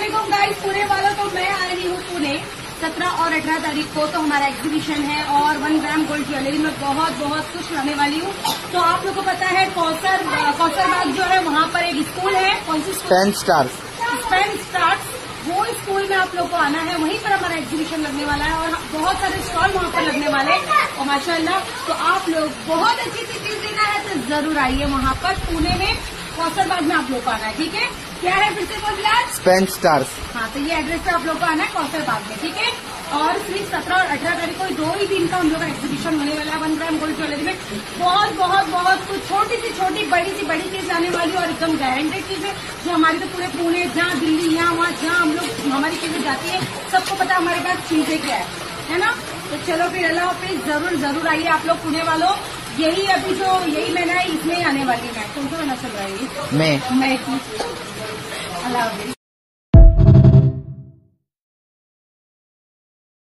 अस्सलामुअलैकुम गाइस, पुणे वालों। तो मैं आ रही हूँ पुणे 17 और 18 तारीख को। तो हमारा एग्जीबिशन है और 1 ग्राम गोल्ड ज्वेलरी में बहुत कुछ लाने वाली हूँ। तो आप लोगों को पता है कौसरबाग जो है वहाँ पर एक स्कूल है, कौन सी स्पेन स्टार्स, वो स्कूल में आप लोग को आना है। वहीं पर हमारा एग्जीबिशन लगने वाला है और बहुत सारे स्टॉल वहाँ पर लगने वाले हैं और माशाल्लाह। तो आप लोग बहुत अच्छी चीज लेना है तो जरूर आइए वहाँ पर पुणे में, कौसरबाग में आप लोग को आना है। ठीक है, क्या है फिर से बोल यार? Spain stars. हाँ, तो ये एड्रेस पे आप लोग को आना है कौसरबाग में। ठीक है, और सिर्फ 17 और 18 तारीख को 2 ही दिन का हम लोग का एग्जीबिशन होने वाला है 1 ग्राम गोल्ड ज्वेलरी में। बहुत कुछ छोटी सी छोटी बड़ी चीज आने वाली और एकदम गारंटेड चीज है जो हमारी तो पूरे पुणे, जहाँ दिल्ली, यहाँ वहाँ जहाँ हम लोग हमारी चीजें जाती है सबको पता हमारे पास चीजें क्या है ना। तो चलो फिर अल्लाह हाफिज, जरूर आइए आप लोग पुणे वालों। यही महीना है, इसमें ही आने वाली है। कौन सा महीना चल रहा है? मई। अल्लाह हाफिज।